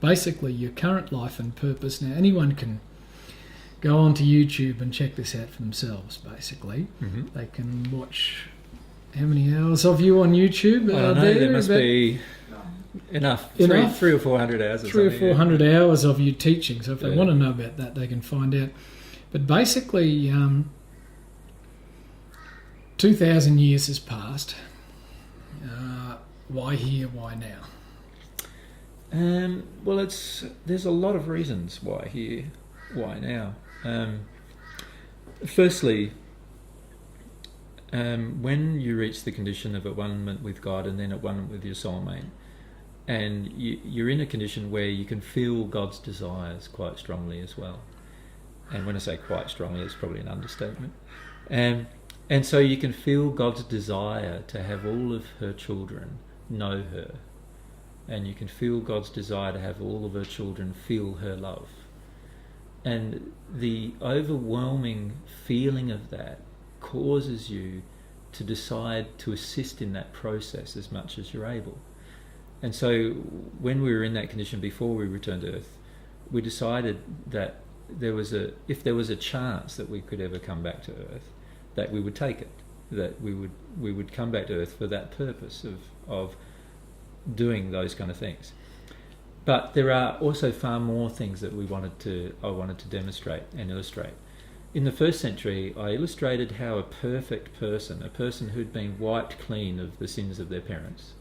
basically your current life and purpose. Now, anyone can go onto YouTube and check this out for themselves, basically. Mm-hmm. They can watch how many hours of you on YouTube I don't know, there must be enough. 300 or 400 hours or 300 or something. 400 hours of you teaching. So if they Yeah. want to know about that, they can find out. But basically, 2,000 years has passed. Why here, why now? Well, there's a lot of reasons why here, why now. Firstly, when you reach the condition of at one with God and then at one with your soulmate, and you're in a condition where you can feel God's desires quite strongly as well. And when I say quite strongly, it's probably an understatement. And so you can feel God's desire to have all of her children know her. And you can feel God's desire to have all of her children feel her love. And the overwhelming feeling of that causes you to decide to assist in that process as much as you're able. And so when we were in that condition before we returned to Earth, we decided that if there was a chance that we could ever come back to Earth, that we would take it, that we would come back to Earth for that purpose of doing those kind of things. But there are also far more things that I wanted to demonstrate and illustrate. In the first century, I illustrated how a perfect person, a person who'd been wiped clean of the sins of their parents,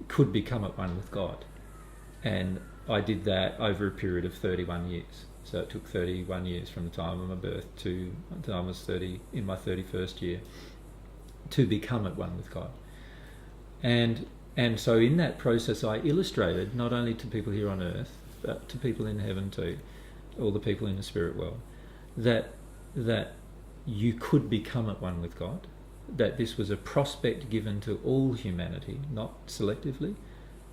could become at one with God. And I did that over a period of 31 years. So it took 31 years from the time of my birth to the time I was 30, in my 31st year, to become at one with God. And so in that process I illustrated, not only to people here on earth, but to people in heaven too, all the people in the spirit world, that you could become at one with God, that this was a prospect given to all humanity, not selectively,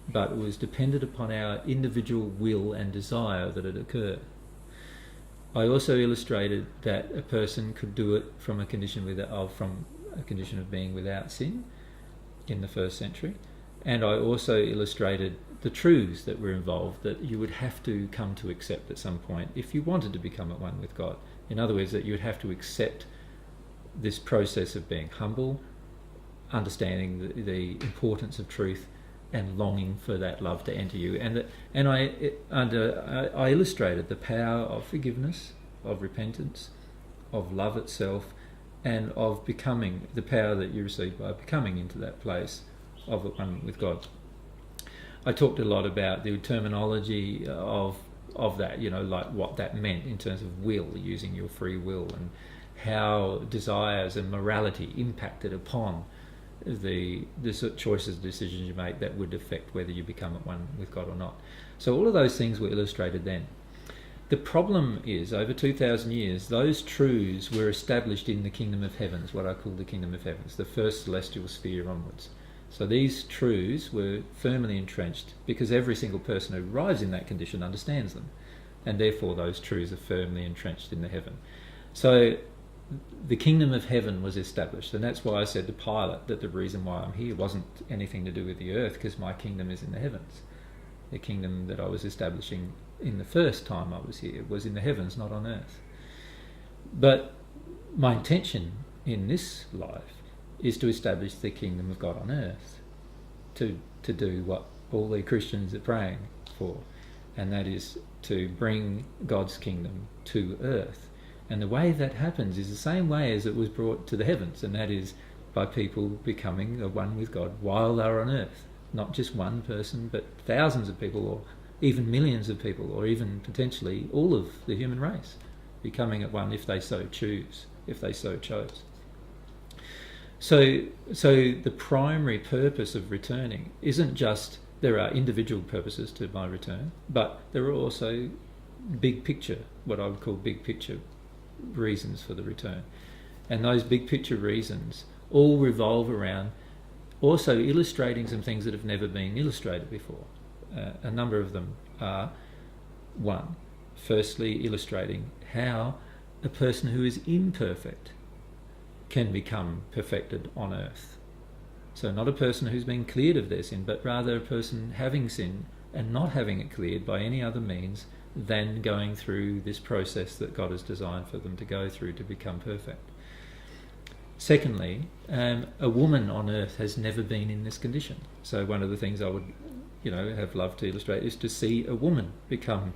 but it was dependent upon our individual will and desire that it occur. I also illustrated that a person could do it from a condition of being without sin in the first century. And I also illustrated the truths that were involved that you would have to come to accept at some point if you wanted to become at one with God. In other words, that you would have to accept this process of being humble, understanding the importance of truth, and longing for that love to enter you. And I illustrated the power of forgiveness, of repentance, of love itself, and of becoming, the power that you receive by becoming into that place of one with God. I talked a lot about the terminology of that, like what that meant in terms of will, using your free will, and how desires and morality impacted upon the sort of choices, decisions you make that would affect whether you become at one with God or not. So all of those things were illustrated then. The problem is, over 2,000 years, those truths were established in the kingdom of heavens, what I call the kingdom of heavens, the first celestial sphere onwards. So these truths were firmly entrenched because every single person who arrives in that condition understands them, and therefore those truths are firmly entrenched in the heaven. So the kingdom of heaven was established, and that's why I said to Pilate that the reason why I'm here wasn't anything to do with the earth, because my kingdom is in the heavens. The kingdom that I was establishing in the first time I was here was in the heavens, not on earth. But my intention in this life is to establish the kingdom of God on earth, to do what all the Christians are praying for, and that is to bring God's kingdom to earth. And the way that happens is the same way as it was brought to the heavens, and that is by people becoming one with God while they're on earth. Not just one person, but thousands of people, or even millions of people, or even potentially all of the human race becoming at one if they so choose, if they so chose. So the primary purpose of returning isn't just, there are individual purposes to my return, but there are also big picture, what I would call big picture reasons for the return. And those big picture reasons all revolve around also illustrating some things that have never been illustrated before. A number of them are, one, firstly illustrating how a person who is imperfect can become perfected on earth. So not a person who's been cleared of their sin, but rather a person having sin and not having it cleared by any other means than going through this process that God has designed for them to go through to become perfect. Secondly, a woman on earth has never been in this condition. So one of the things I would, have loved to illustrate is to see a woman become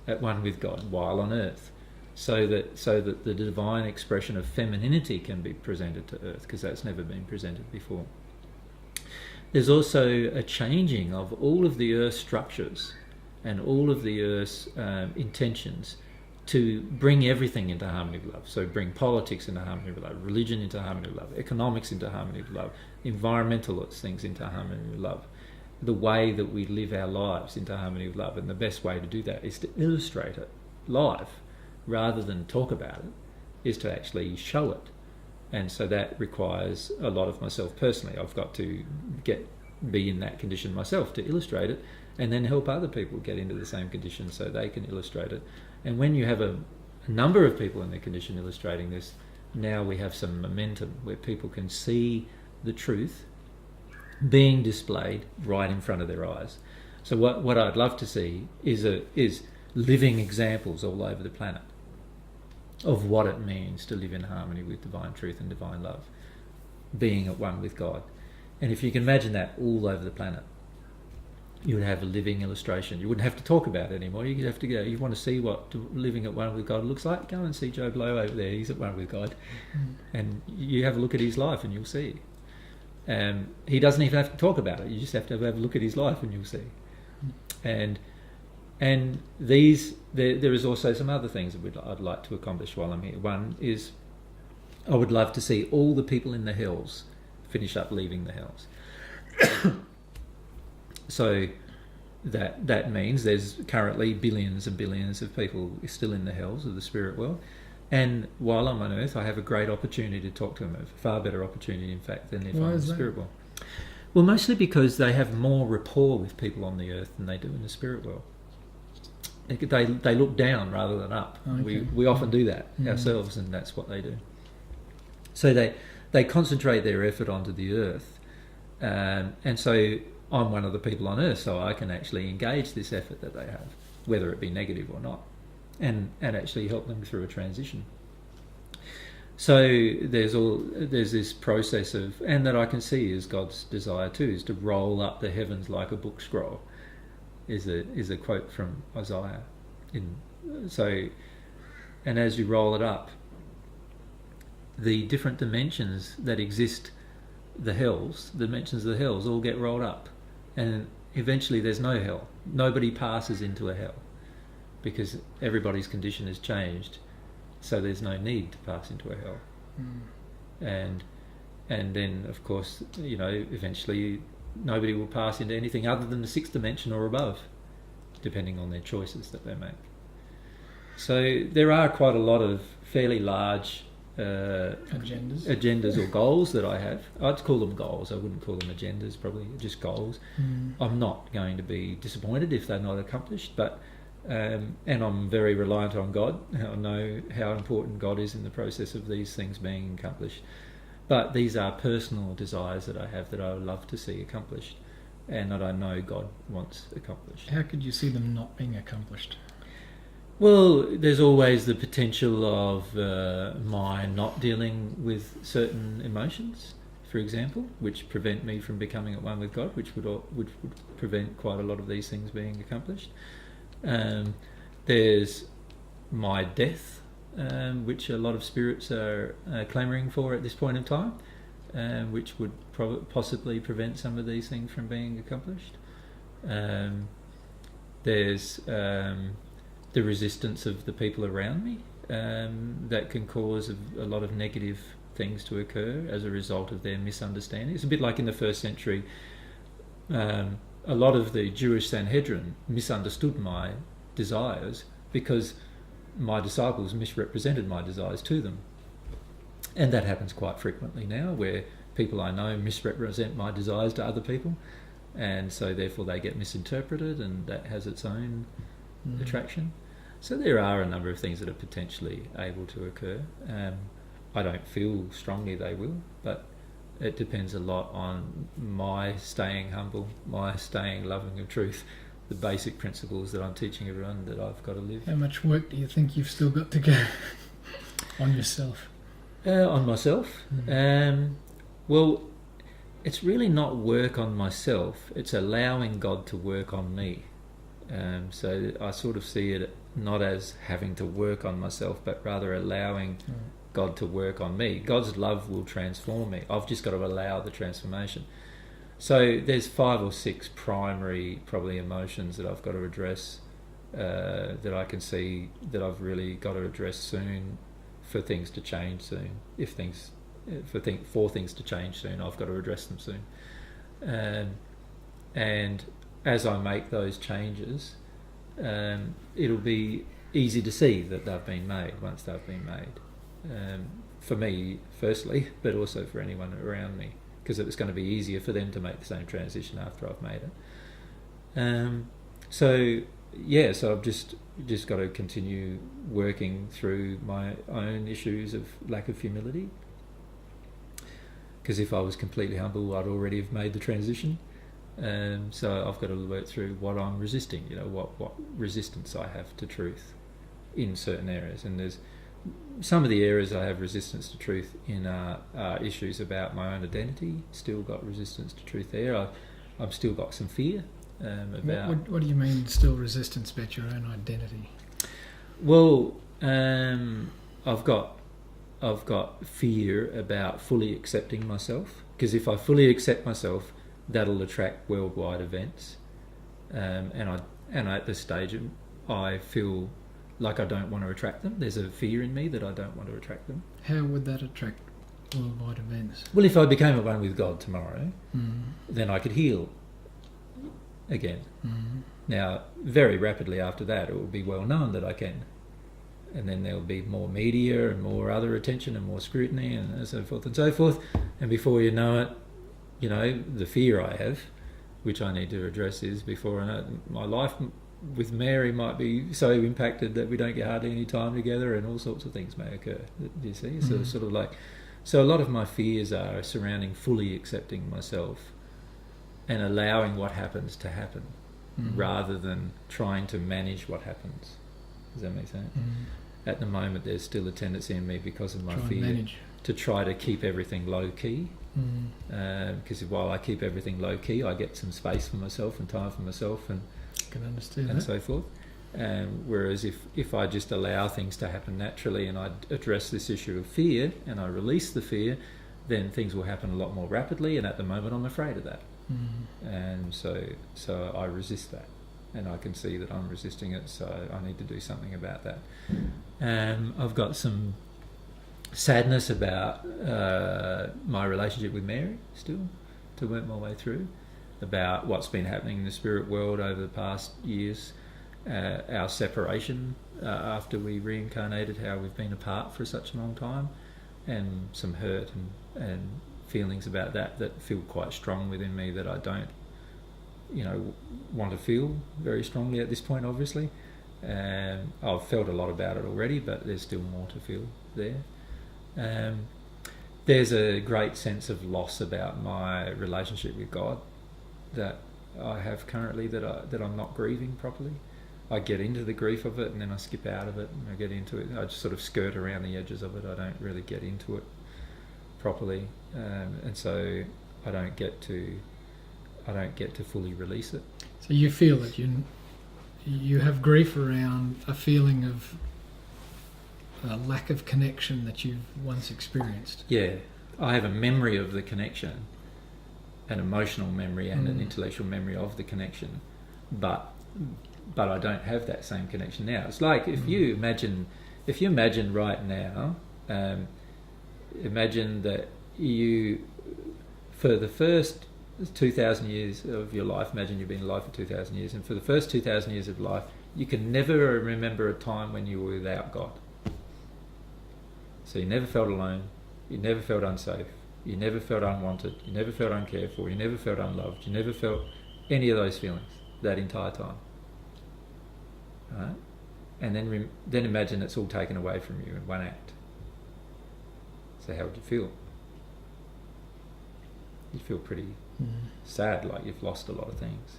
at one with God while on earth, so that the divine expression of femininity can be presented to earth, because that's never been presented before. There's also a changing of all of the earth's structures and all of the earth's intentions to bring everything into harmony with love. So bring politics into harmony with love, religion into harmony with love, economics into harmony with love, environmental things into harmony with love, the way that we live our lives into harmony with love. And the best way to do that is to illustrate it live, rather than talk about it, is to actually show it. And so that requires a lot of myself personally. I've got to be in that condition myself to illustrate it, and then help other people get into the same condition so they can illustrate it. And when you have a number of people in their condition illustrating this, now we have some momentum where people can see the truth being displayed right in front of their eyes. So what I'd love to see is living examples all over the planet of what it means to live in harmony with divine truth and divine love, being at one with God. And if you can imagine that all over the planet, you would have a living illustration. You wouldn't have to talk about it anymore. You could have to go. You want to see what living at one with God looks like? Go and see Joe Blow over there. He's at one with God, and you have a look at his life, and you'll see. He doesn't even have to talk about it. You just have to have a look at his life, and you'll see. And there is also some other things that I'd like to accomplish while I'm here. One is, I would love to see all the people in the hells finish up leaving the hells. So that means there's currently billions and billions of people still in the hells of the spirit world. And while I'm on earth, I have a great opportunity to talk to them, a far better opportunity, in fact, than if I'm in the spirit world. Well, mostly because they have more rapport with people on the earth than they do in the spirit world. They look down rather than up. Okay. We often do that ourselves, and that's what they do. So they concentrate their effort onto the earth, and so I'm one of the people on earth, so I can actually engage this effort that they have, whether it be negative or not, and actually help them through a transition. So there's this process of, and that I can see is God's desire too, is to roll up the heavens like a book scroll, is a quote from Isaiah. And as you roll it up, the different dimensions that exist, the dimensions of the hells all get rolled up, and eventually there's no hell. Nobody passes into a hell because everybody's condition has changed, so there's no need to pass into a hell. And then of course, eventually nobody will pass into anything other than the sixth dimension or above, depending on their choices that they make. So there are quite a lot of fairly large agendas or goals that I have. I'd call them goals. I wouldn't call them agendas, probably just goals. I'm not going to be disappointed if they're not accomplished, but and I'm very reliant on God. I know how important God is in the process of these things being accomplished. But these are personal desires that I have that I would love to see accomplished, and that I know God wants accomplished. How could you see them not being accomplished? Well, there's always the potential of my not dealing with certain emotions, for example, which prevent me from becoming at one with God, which would prevent quite a lot of these things being accomplished. There's my death, which a lot of spirits are clamouring for at this point in time, which would possibly prevent some of these things from being accomplished. There's the resistance of the people around me that can cause a lot of negative things to occur as a result of their misunderstanding. It's a bit like in the first century, a lot of the Jewish Sanhedrin misunderstood my desires because my disciples misrepresented my desires to them. And that happens quite frequently now, where people I know misrepresent my desires to other people, and so therefore they get misinterpreted, and that has its own attraction. So there are a number of things that are potentially able to occur. I don't feel strongly they will, but it depends a lot on my staying humble, my staying loving of truth, the basic principles that I'm teaching everyone that I've got to live. How much work do you think you've still got to go on yourself? On myself? Well, it's really not work on myself. It's allowing God to work on me. So I sort of see it not as having to work on myself, but rather allowing God to work on me. God's love will transform me. I've just got to allow the transformation. So there's 5 or 6 primary probably emotions that I've got to address, that I can see that I've really got to address soon for things to change soon. For things to change soon, I've got to address them soon. And as I make those changes, it'll be easy to see that they've been made once they've been made. For me, firstly, but also for anyone around me, because it was going to be easier for them to make the same transition after I've made it. So I've just got to continue working through my own issues of lack of humility. Because if I was completely humble, I'd already have made the transition. So I've got to work through what I'm resisting, what resistance I have to truth in certain areas. And there's some of the areas I have resistance to truth in are issues about my own identity. Still got resistance to truth there. I've still got some fear about... What do you mean still resistance about your own identity? Well, I've got fear about fully accepting myself, because if I fully accept myself, that'll attract worldwide events, and at this stage I feel like I don't want to attract them. There's a fear in me that I don't want to attract them. How would that attract worldwide events? Well, if I became at one with God tomorrow, then I could heal again. Now, very rapidly after that, it will be well known that I can. And then there'll be more media and more other attention and more scrutiny and so forth and so forth. And before you know it, the fear I have, which I need to address, is before I know it, my life with Mary might be so impacted that we don't get hardly any time together, and all sorts of things may occur. Do you see? So sort of like, so a lot of my fears are surrounding fully accepting myself and allowing what happens to happen, rather than trying to manage what happens. Does that make sense? At the moment, there's still a tendency in me, because of my fear, to try to keep everything low key. Because while I keep everything low key, I get some space for myself and time for myself, and can understand and that. so forth. Whereas if I just allow things to happen naturally, and I address this issue of fear and I release the fear, then things will happen a lot more rapidly. And at the moment, I'm afraid of that, and so I resist that. And I can see that I'm resisting it, so I need to do something about that. I've got some sadness about my relationship with Mary still to work my way through, about what's been happening in the spirit world over the past years, our separation after we reincarnated, how we've been apart for such a long time, and some hurt and feelings about that feel quite strong within me that I don't want to feel very strongly at this point, obviously. I've felt a lot about it already, but there's still more to feel there. There's a great sense of loss about my relationship with God that I have currently, that I'm not grieving properly. I get into the grief of it, and then I skip out of it, and I get into it. I just sort of skirt around the edges of it. I don't really get into it properly, and so I don't get to fully release it. So you feel that you have grief around a feeling of a lack of connection that you've once experienced. Yeah, I have a memory of the connection, an emotional memory and an intellectual memory of the connection, but I don't have that same connection now. It's like if you imagine right now, imagine that you, for the first 2,000 years of your life, imagine you've been alive for 2,000 years, and for the first 2,000 years of life, you can never remember a time when you were without God. So you never felt alone, you never felt unsafe, you never felt unwanted, you never felt uncared for, you never felt unloved, you never felt any of those feelings that entire time. Right? And then imagine it's all taken away from you in one act. So how would you feel? You'd feel pretty sad, like you've lost a lot of things.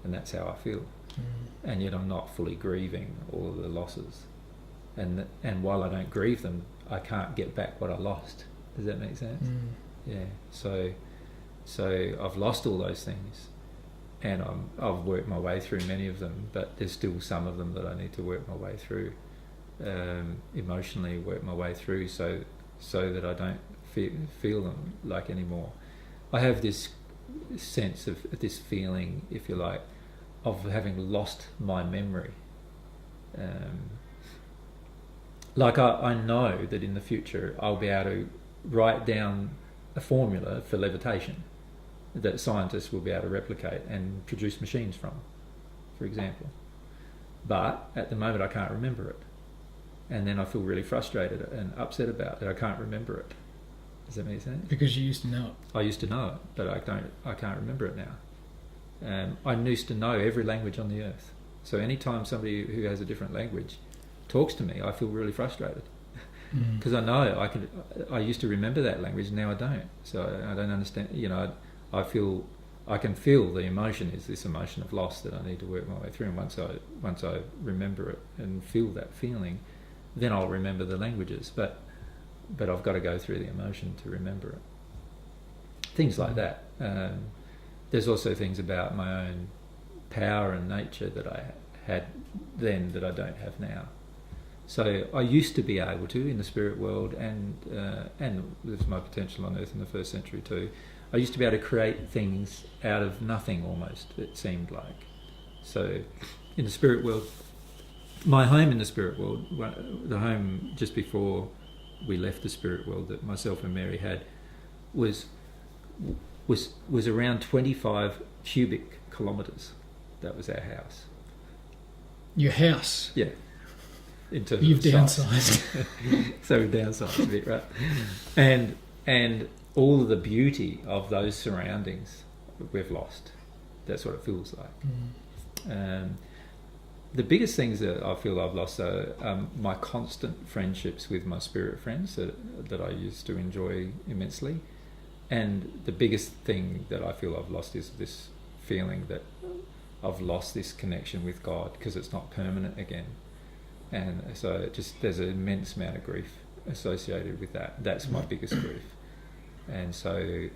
And that's how I feel. and yet I'm not fully grieving all of the losses. And while I don't grieve them, I can't get back what I lost. Does that make sense? Yeah. So I've lost all those things, and I've worked my way through many of them, but there's still some of them that I need to work my way through, emotionally work my way through, so that I don't feel them like anymore. I have this sense of this feeling, if you like, of having lost my memory. Like I know that in the future I'll be able to write down a formula for levitation that scientists will be able to replicate and produce machines from, for example. But at the moment I can't remember it. And then I feel really frustrated and upset about that I can't remember it. Does that make sense? Because you used to know it. I used to know it, but I can't remember it now. I used to know every language on the earth. So anytime somebody who has a different language talks to me, I feel really frustrated. Because I know I used to remember that language, now I don't. So I don't understand. I can feel the emotion is this emotion of loss that I need to work my way through. And once I remember it and feel that feeling, then I'll remember the languages. But I've got to go through the emotion to remember it. Things like that. There's also things about my own power and nature that I had then that I don't have now. So I used to be able to, in the spirit world, and with my potential on earth in the first century too, I used to be able to create things out of nothing almost, it seemed like. So in the spirit world, my home in the spirit world, the home just before we left the spirit world that myself and Mary had, was around 25 cubic kilometres. That was our house. Your house? Yeah. In terms You've of size. downsized. So we've downsized a bit, right? And all of the beauty of those surroundings we've lost. That's what it feels like. The biggest things that I feel I've lost are my constant friendships with my spirit friends that I used to enjoy immensely. And the biggest thing that I feel I've lost is this feeling that I've lost this connection with God because it's not permanent again. And so there's an immense amount of grief associated with that. That's my biggest grief. And so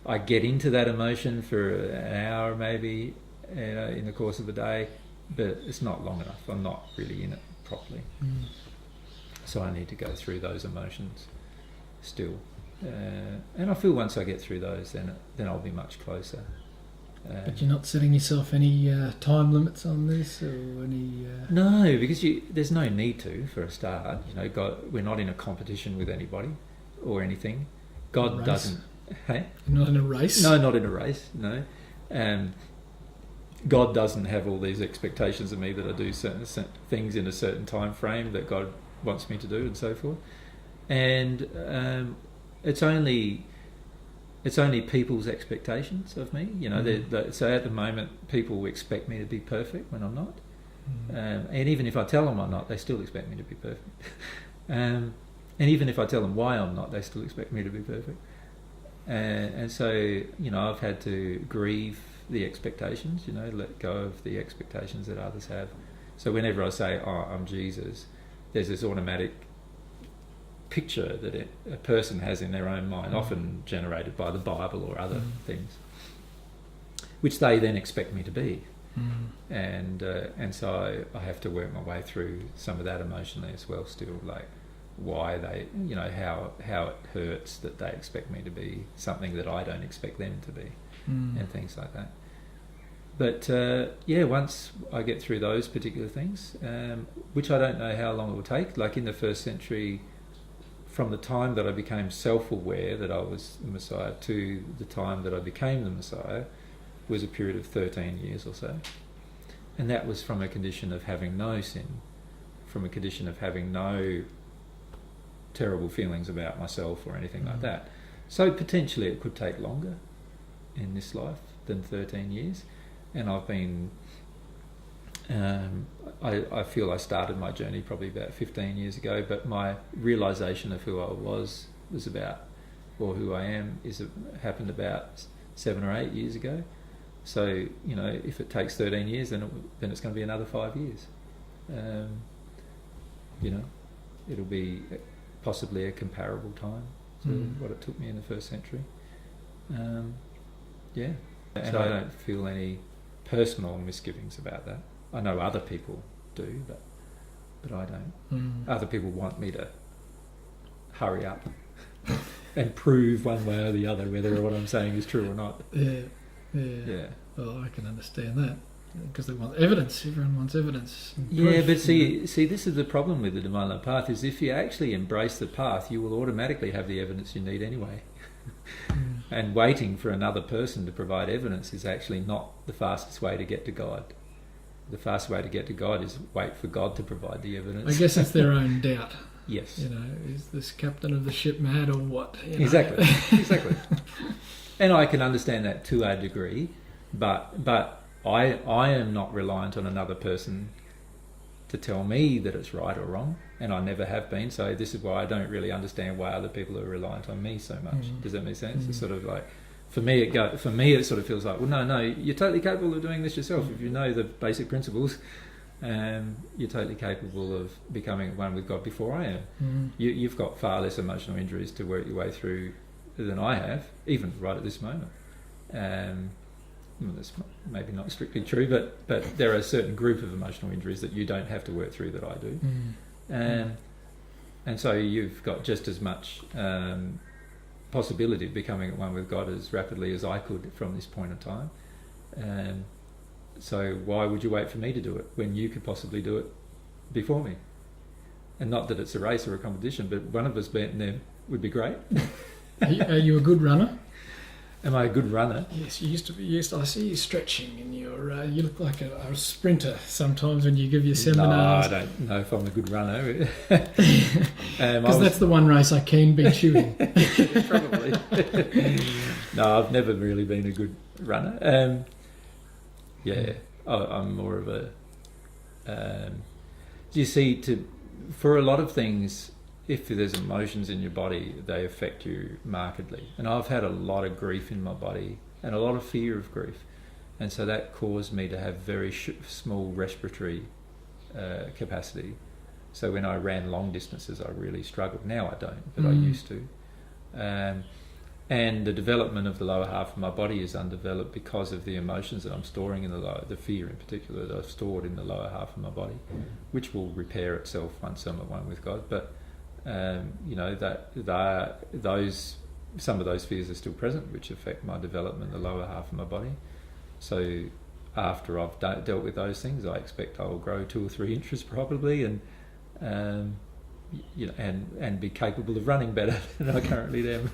I get into that emotion for an hour maybe, in the course of the day, but it's not long enough. I'm not really in it properly. So I need to go through those emotions still. And I feel once I get through those, then I'll be much closer. But you're not setting yourself any time limits on this, or any? No, because there's no need to for a start. God, we're not in a competition with anybody or anything. God doesn't. Hey, you're not in a race. No, not in a race. No, God doesn't have all these expectations of me that I do certain things in a certain time frame that God wants me to do, and so forth. And it's only people's expectations of me. So at the moment, people expect me to be perfect when I'm not. And even if I tell them I'm not, they still expect me to be perfect. And even if I tell them why I'm not, they still expect me to be perfect. And so, I've had to grieve the expectations, let go of the expectations that others have. So whenever I say, oh, I'm Jesus, there's this automatic picture that a person has in their own mind, often generated by the Bible or other things, which they then expect me to be. And so I have to work my way through some of that emotionally as well still, like why they, how it hurts that they expect me to be something that I don't expect them to be, and things like that. But once I get through those particular things, which I don't know how long it will take, like in the first century, from the time that I became self-aware that I was the Messiah to the time that I became the Messiah was a period of 13 years or so. And that was from a condition of having no sin, from a condition of having no terrible feelings about myself or anything like that. So potentially it could take longer in this life than 13 years. And I've been... I feel I started my journey probably about 15 years ago, but my realisation of who I was about, or who I am, happened about 7 or 8 years ago. So, you know, if it takes 13 years, then it's going to be another 5 years. You know, it'll be possibly a comparable time to what it took me in the first century. Yeah. And So- I don't feel any personal misgivings about that. I know other people do, but I don't. Other people want me to hurry up and prove one way or the other whether what I'm saying is true or not. Yeah. Well, I can understand that because they want evidence. Everyone wants evidence. and Yeah, proof, but you know. see, this is the problem with the Divine Love path, is if you actually embrace the path, you will automatically have the evidence you need anyway. And waiting for another person to provide evidence is actually not the fastest way to get to God. The fastest way to get to God is wait for God to provide the evidence. I guess it's their own doubt. Yes. You know, is this captain of the ship mad or what? You know? Exactly. Exactly. And I can understand that to a degree, but I am not reliant on another person to tell me that it's right or wrong, and I never have been. So this is why I don't really understand why other people are reliant on me so much. Does that make sense? It's sort of like, for me it sort of feels like, well, no, you're totally capable of doing this yourself. If you know the basic principles, you're totally capable of becoming one with God before I am. You've got far less emotional injuries to work your way through than I have, even right at this moment. Well, that's maybe not strictly true, but there are a certain group of emotional injuries that you don't have to work through that I do. And so you've got just as much possibility of becoming at one with God as rapidly as I could from this point in time. So why would you wait for me to do it when you could possibly do it before me? And not that it's a race or a competition, but one of us being there would be great. Are you a good runner? Am I a good runner? Yes, you used to be. I see you stretching, and you look like a sprinter sometimes when you give your seminars. No, I don't know if I'm a good runner. Because that's the one race I can beat you in. Probably. No, I've never really been a good runner. I'm more of a. You see, for a lot of things, if there's emotions in your body, they affect you markedly. And I've had a lot of grief in my body and a lot of fear of grief. And so that caused me to have very small respiratory capacity. So when I ran long distances, I really struggled. Now I don't, but I used to. And the development of the lower half of my body is undeveloped because of the emotions that I'm storing in the fear in particular that I've stored in the lower half of my body, which will repair itself once I'm at one with God. But some of those fears are still present, which affect my development in the lower half of my body. So after I've dealt with those things, I expect I will grow 2 or 3 inches probably, and and be capable of running better than I currently am.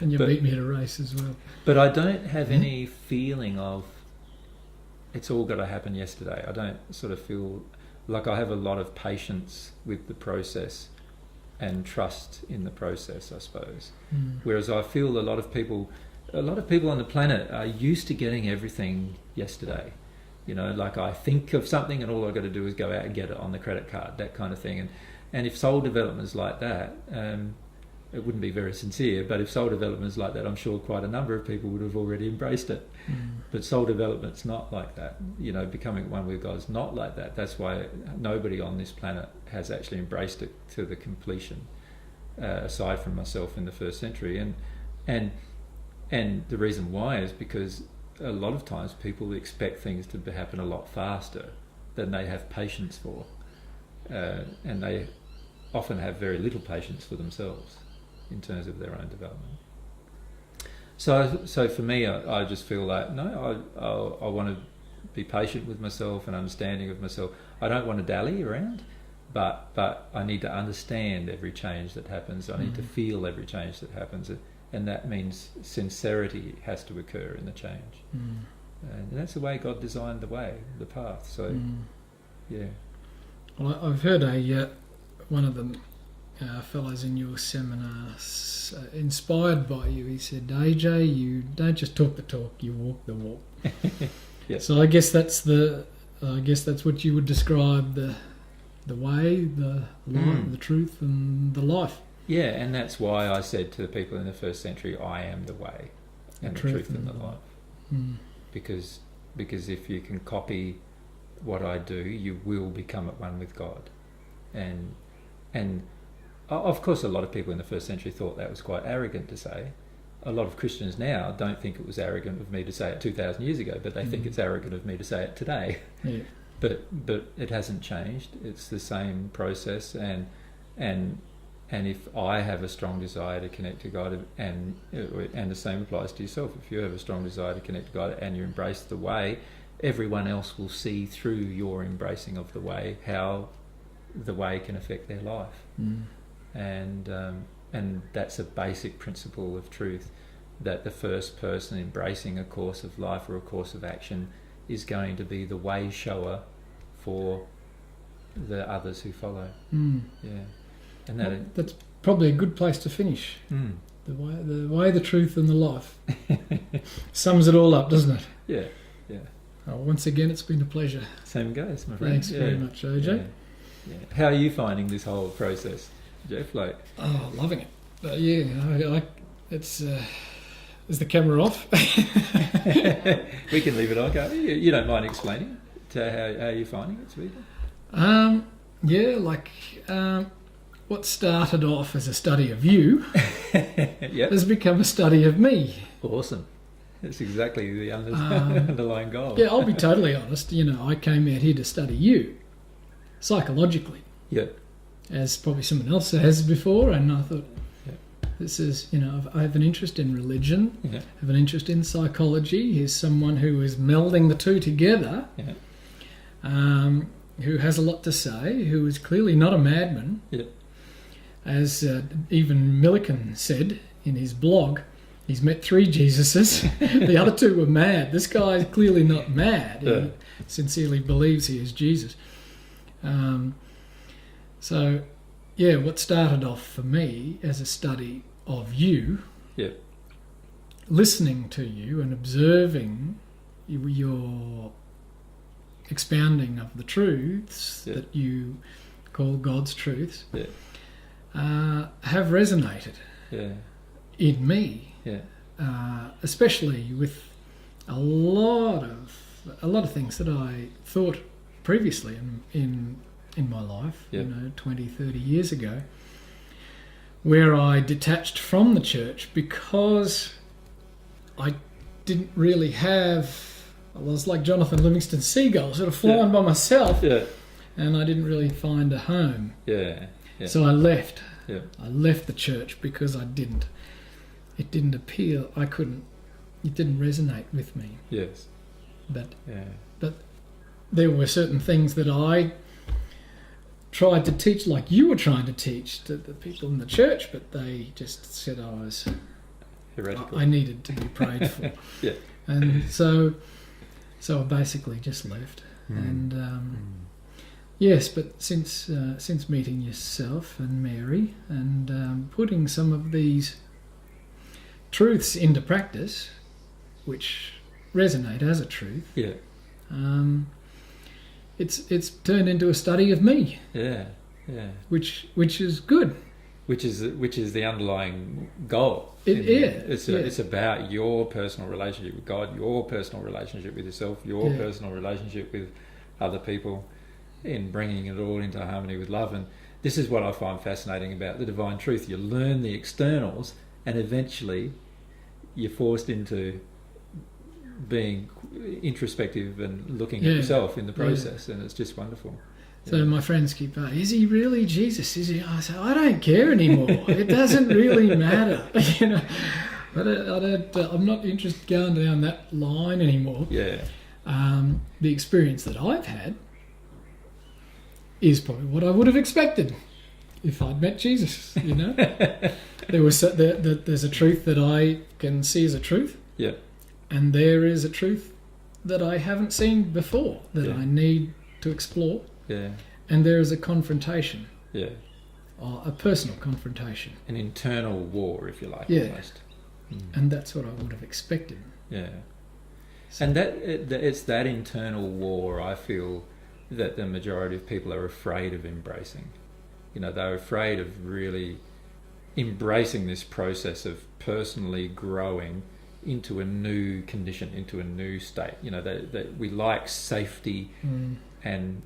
And you beat me at a race as well. But I don't have any feeling of it's all got to happen yesterday. I don't sort of feel like I have a lot of patience with the process and trust in the process, I suppose. Whereas I feel a lot of people on the planet are used to getting everything yesterday. You know, like I think of something and all I've got to do is go out and get it on the credit card, that kind of thing. And if soul development is like that, it wouldn't be very sincere, but if soul development is like that, I'm sure quite a number of people would have already embraced it. But soul development's not like that. You know, becoming one with God is not like that. That's why nobody on this planet has actually embraced it to the completion, aside from myself in the first century. And the reason why is because a lot of times people expect things to happen a lot faster than they have patience for. And they often have very little patience for themselves in terms of their own development. So for me, I just feel like, no, I want to be patient with myself and understanding of myself. I don't want to dally around, but I need to understand every change that happens. I need to feel every change that happens, and that means sincerity has to occur in the change. And that's the way God designed the path. So, yeah. Well, I've heard one of the fellows in your seminar inspired by you. He said, AJ, you don't just talk the talk, you walk the walk. Yes. So I guess that's what you would describe the way, the life, the truth, and the life. Yeah, and that's why I said to the people in the first century, I am the way and the truth and the life. because if you can copy what I do, you will become at one with God. And of course, a lot of people in the first century thought that was quite arrogant to say. A lot of Christians now don't think it was arrogant of me to say it 2,000 years ago, but they think it's arrogant of me to say it today. Yeah. But it hasn't changed. It's the same process, and if I have a strong desire to connect to God, and the same applies to yourself. If you have a strong desire to connect to God and you embrace the way, everyone else will see through your embracing of the way how the way can affect their life. And that's a basic principle of truth, that the first person embracing a course of life or a course of action is going to be the way shower for the others who follow. Yeah, and that's probably a good place to finish. The way, the truth, and the life sums it all up, doesn't it? Yeah. Oh, once again, it's been a pleasure. Same goes, my friend. Thanks very much, AJ. Yeah. How are you finding this whole process, Jeff? Loving it. It's. Is the camera off? We can leave it on, can't we? You don't mind explaining to how you're finding it, sweetie? What started off as a study of you Yep. has become a study of me. Awesome. That's exactly the underlying goal. Yeah, I'll be totally honest. I came out here to study you psychologically, Yeah. as probably someone else has before, and I thought, this is, I have an interest in religion, I have an interest in psychology. Here's someone who is melding the two together, who has a lot to say, who is clearly not a madman. Yeah. As even Millikan said in his blog, he's met 3 Jesuses. The other 2 were mad. This guy is clearly not mad. Yeah. He sincerely believes he is Jesus. What started off for me as a study of you, listening to you and observing your expounding of the truths that you call God's truths, have resonated in me, especially with a lot of things that I thought previously in my life, 20, 30 years ago, where I detached from the church because I didn't really have... I was like Jonathan Livingston Seagull, sort of flying by myself, and I didn't really find a home. So I left. I left the church because it didn't appeal. It didn't resonate with me. Yes. But there were certain things that I tried to teach, like you were trying to teach to the people in the church, but they just said I was heretical. I needed to be prayed for. And so I basically just left. And yes, but since meeting yourself and Mary and putting some of these truths into practice, which resonate as a truth, it's turned into a study of me. Which is good. Which is the underlying goal. It's about your personal relationship with God, your personal relationship with yourself, your personal relationship with other people, in bringing it all into harmony with love. And this is what I find fascinating about the divine truth. You learn the externals, and eventually you're forced into being introspective and looking at yourself in the process, and it's just wonderful. So my friends keep asking, is he really Jesus? Is he? I say, I don't care anymore. It doesn't really matter. I'm not interested going down that line anymore. The experience that I've had is probably what I would have expected if I'd met Jesus. There's a truth that I can see as a truth. And there is a truth that I haven't seen before that I need to explore. And there is a confrontation. A personal confrontation. An internal war, if you like, almost. And that's what I would have expected. So. And it's that internal war, I feel, that the majority of people are afraid of embracing. They're afraid of really embracing this process of personally growing into a new condition, into a new state. You know, that we like safety, and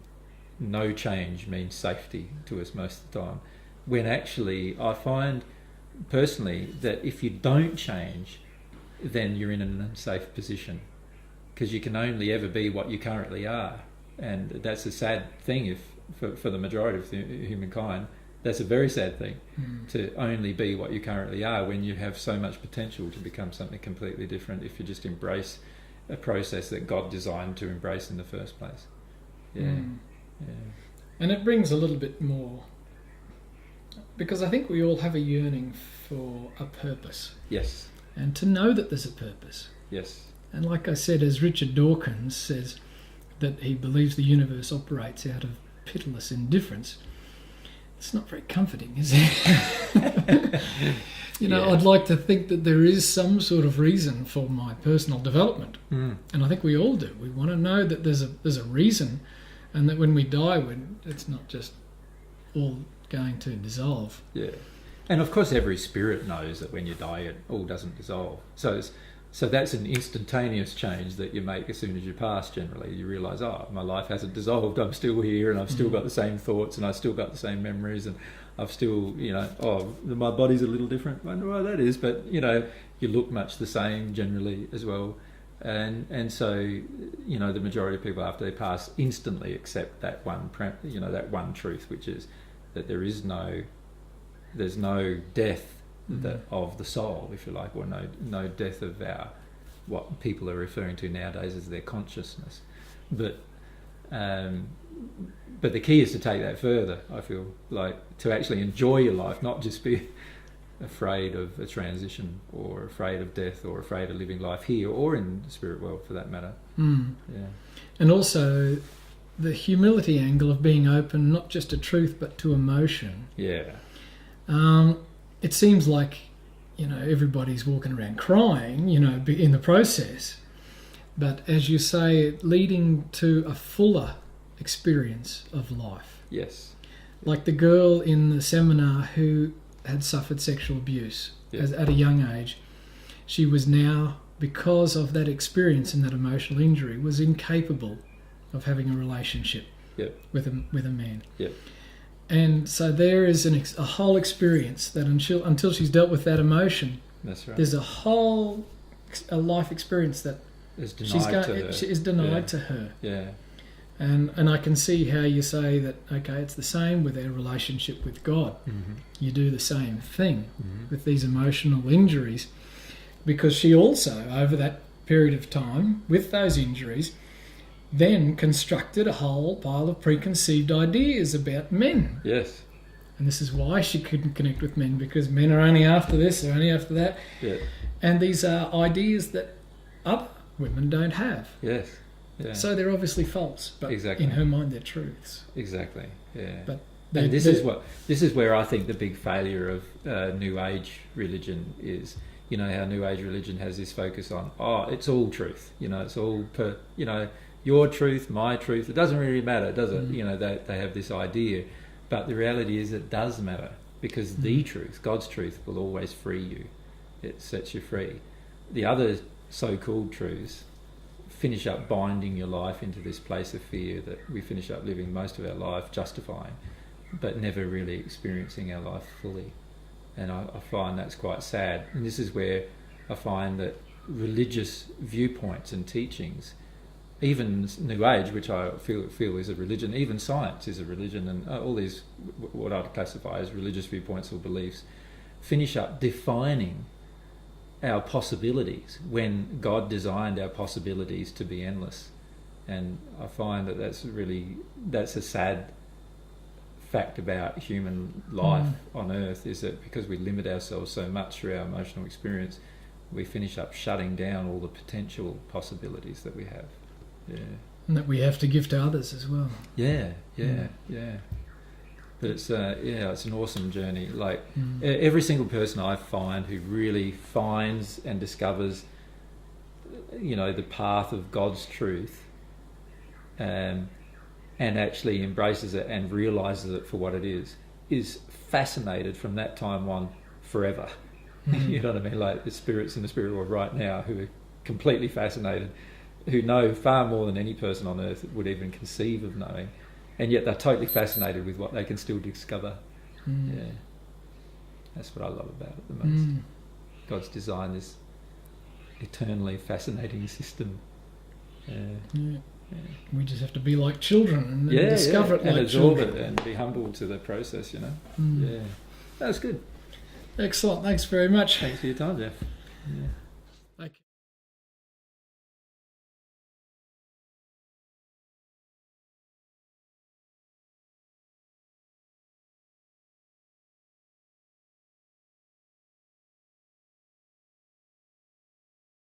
no change means safety to us most of the time. When actually, I find personally that if you don't change, then you're in an unsafe position, because you can only ever be what you currently are, and that's a sad thing. If for the majority of humankind, that's a very sad thing, to only be what you currently are, when you have so much potential to become something completely different if you just embrace a process that God designed to embrace in the first place. Yeah. And it brings a little bit more, because I think we all have a yearning for a purpose. Yes. And to know that there's a purpose. Yes. And like I said, as Richard Dawkins says, that he believes the universe operates out of pitiless indifference. It's not very comforting, is it? I'd like to think that there is some sort of reason for my personal development. And I think we all do. We want to know that there's a reason, and that when we die, it's not just all going to dissolve. Yeah. And of course every spirit knows that when you die it all doesn't dissolve. So that's an instantaneous change that you make as soon as you pass. Generally you realise, my life hasn't dissolved, I'm still here, and I've still got the same thoughts, and I've still got the same memories, and I've still, my body's a little different. I wonder why that is, but you look much the same generally as well. And so the majority of people after they pass instantly accept that one that one truth, which is that there's no death of the soul, if you like, or no death of what people are referring to nowadays as their consciousness. But the key is to take that further. I feel like to actually enjoy your life, not just be afraid of a transition, or afraid of death, or afraid of living life here or in the spirit world for that matter. Yeah. And also the humility angle of being open not just to truth but to emotion. Yeah. It seems like everybody's walking around crying in the process, but as you say, leading to a fuller experience of life. Yes. Like the girl in the seminar who had suffered sexual abuse at a young age. She was now, because of that experience and that emotional injury, was incapable of having a relationship with a man. Yep. And so there is a whole experience that until she's dealt with that emotion, that's right, there's a life experience that is denied to her. Yeah. And I can see how you say that, okay, it's the same with our relationship with God. You do the same thing with these emotional injuries, because she also, over that period of time, with those injuries, then constructed a whole pile of preconceived ideas about men. Yes. And this is why she couldn't connect with men, because men are only after this, they're only after that. Yeah. And these are ideas that other women don't have. Yes. Yeah. So they're obviously false, but exactly, in her mind they're truths. Exactly. Yeah. But this is where I think the big failure of New Age religion is. How New Age religion has this focus on, it's all truth. It's all your truth, my truth. It doesn't really matter, does it? They have this idea, but the reality is it does matter, because the truth, God's truth, will always free you. It sets you free. The other so-called truths finish up binding your life into this place of fear that we finish up living most of our life justifying, but never really experiencing our life fully. And I find that's quite sad. And this is where I find that religious viewpoints and teachings, even New Age, which I feel is a religion, even science is a religion, and all these, what I'd classify as religious viewpoints or beliefs, finish up defining our possibilities when God designed our possibilities to be endless. And I find that that's a sad fact about human life on earth, is that because we limit ourselves so much through our emotional experience, we finish up shutting down all the potential possibilities that we have. Yeah. And that we have to give to others as well. Yeah. But it's it's an awesome journey. Like every single person I find who really finds and discovers, the path of God's truth, and actually embraces it and realizes it for what it is fascinated from that time on forever. You know what I mean? Like the spirits in the spirit world right now who are completely fascinated, who know far more than any person on earth would even conceive of knowing, and yet they're totally fascinated with what they can still discover. Yeah, that's what I love about it the most. God's designed this eternally fascinating system. We just have to be like children and then discover it and like absorb children. it and be humble to the process, Yeah, that's good. Excellent. Thanks very much. Thanks for your time, Jeff. Yeah.